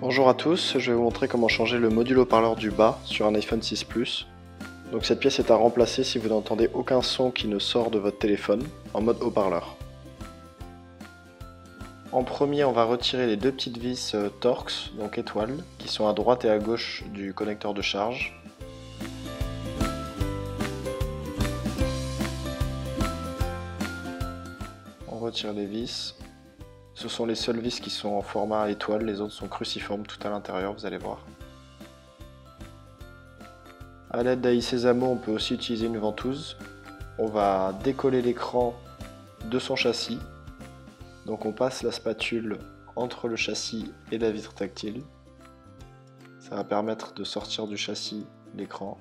Bonjour à tous, je vais vous montrer comment changer le module haut-parleur du bas sur un iPhone 6 Plus. Donc cette pièce est à remplacer si vous n'entendez aucun son qui ne sort de votre téléphone en mode haut-parleur. En premier, on va retirer les deux petites vis Torx, donc étoiles, qui sont à droite et à gauche du connecteur de charge. On retire les vis. Ce sont les seules vis qui sont en format étoile, les autres sont cruciformes tout à l'intérieur, vous allez voir. A l'aide d'Aï-Sésamo, on peut aussi utiliser une ventouse. On va décoller l'écran de son châssis. Donc on passe la spatule entre le châssis et la vitre tactile. Ça va permettre de sortir du châssis l'écran.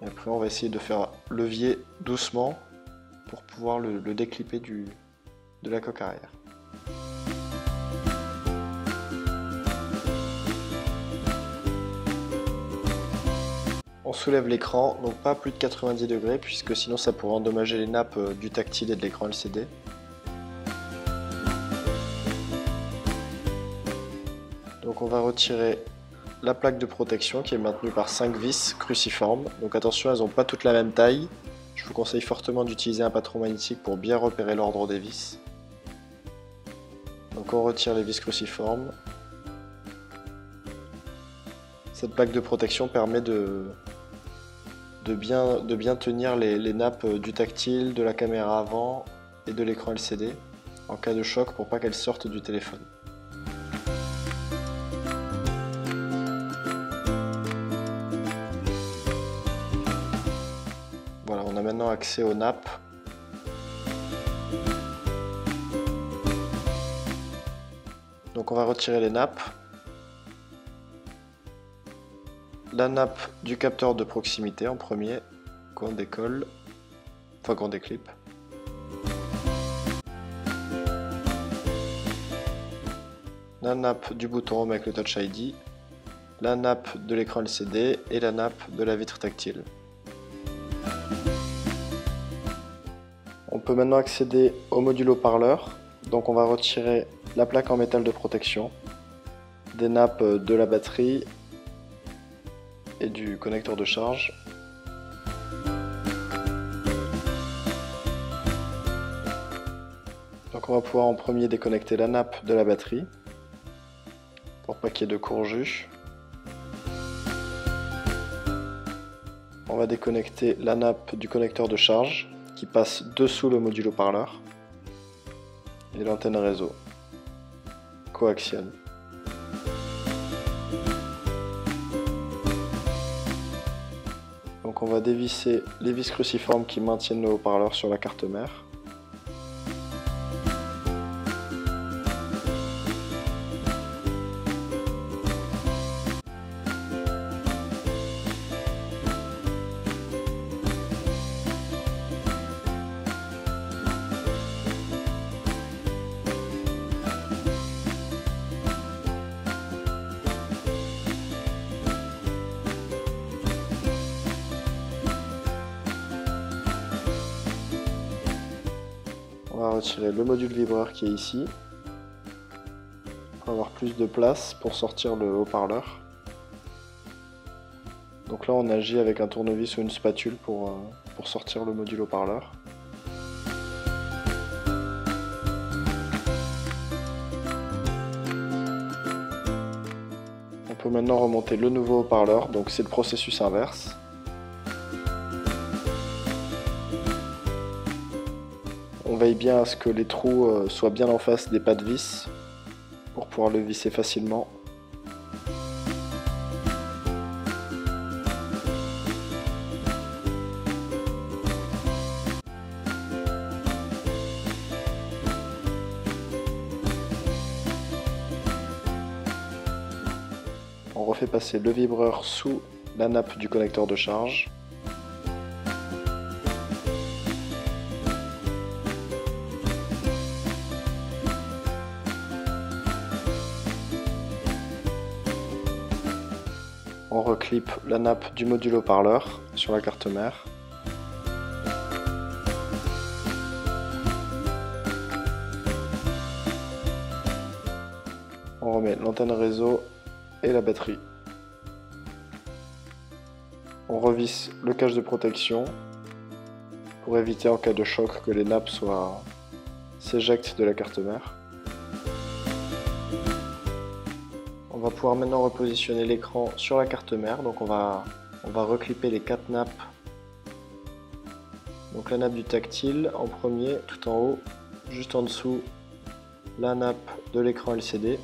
Et après on va essayer de faire levier doucement pour pouvoir le déclipper de la coque arrière. On soulève l'écran, donc pas plus de 90 degrés puisque sinon ça pourrait endommager les nappes du tactile et de l'écran LCD. Donc on va retirer la plaque de protection qui est maintenue par 5 vis cruciformes. Donc attention, elles n'ont pas toutes la même taille. Je vous conseille fortement d'utiliser un patron magnétique pour bien repérer l'ordre des vis. Donc on retire les vis cruciformes. Cette plaque de protection permet de bien tenir les nappes du tactile, de la caméra avant et de l'écran LCD en cas de choc pour pas qu'elles sortent du téléphone. Voilà, on a maintenant accès aux nappes. Donc on va retirer les nappes. La nappe du capteur de proximité en premier, qu'on décolle, enfin qu'on déclipe. La nappe du bouton Home avec le Touch ID, la nappe de l'écran LCD et la nappe de la vitre tactile. On peut maintenant accéder au module haut-parleur, donc on va retirer la plaque en métal de protection, des nappes de la batterie et du connecteur de charge. Donc on va pouvoir en premier déconnecter la nappe de la batterie pour pas qu'il y ait de courjus. On va déconnecter la nappe du connecteur de charge qui passe dessous le module haut-parleur et l'antenne réseau coaxiale. Donc on va dévisser les vis cruciformes qui maintiennent le haut-parleur sur la carte mère. On va retirer le module vibreur qui est ici pour avoir plus de place pour sortir le haut-parleur. Donc là on agit avec un tournevis ou une spatule pour sortir le module haut-parleur. On peut maintenant remonter le nouveau haut-parleur, donc c'est le processus inverse. On veille bien à ce que les trous soient bien en face des pas de vis pour pouvoir le visser facilement. On refait passer le vibreur sous la nappe du connecteur de charge. On reclipe la nappe du module haut-parleur sur la carte mère. On remet l'antenne réseau et la batterie. On revisse le cache de protection pour éviter en cas de choc que les nappes s'éjectent de la carte mère. On va pouvoir maintenant repositionner l'écran sur la carte mère, donc on va reclipper les 4 nappes. Donc la nappe du tactile en premier, tout en haut, juste en dessous, la nappe de l'écran LCD.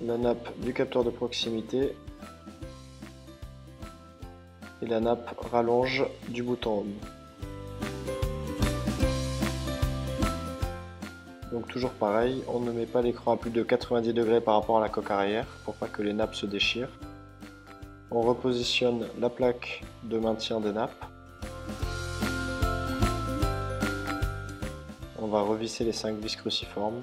La nappe du capteur de proximité et la nappe rallonge du bouton Home. Donc toujours pareil, on ne met pas l'écran à plus de 90 degrés par rapport à la coque arrière pour pas que les nappes se déchirent. On repositionne la plaque de maintien des nappes. On va revisser les 5 vis cruciformes.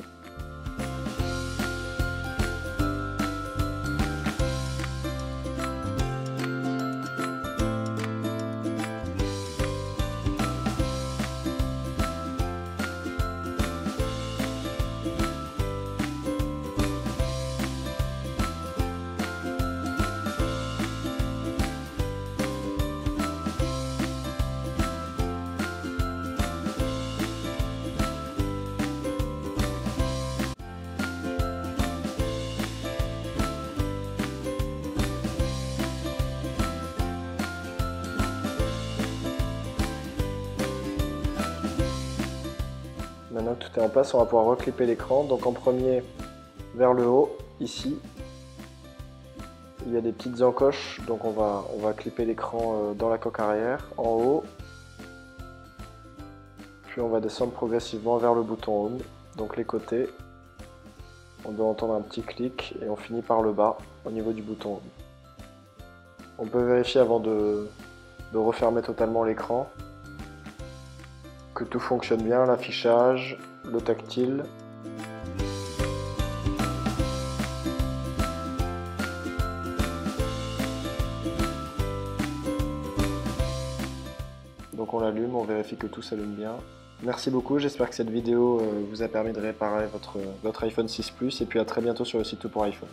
Maintenant que tout est en place, on va pouvoir reclipper l'écran. Donc en premier, vers le haut, ici, il y a des petites encoches, donc on va clipper l'écran dans la coque arrière, en haut. Puis on va descendre progressivement vers le bouton Home, donc les côtés. On doit entendre un petit clic et on finit par le bas, au niveau du bouton Home. On peut vérifier avant de refermer totalement l'écran que tout fonctionne bien, l'affichage, le tactile. Donc on l'allume, on vérifie que tout s'allume bien. Merci beaucoup, j'espère que cette vidéo vous a permis de réparer votre iPhone 6 Plus et puis à très bientôt sur le site Tout pour iPhone.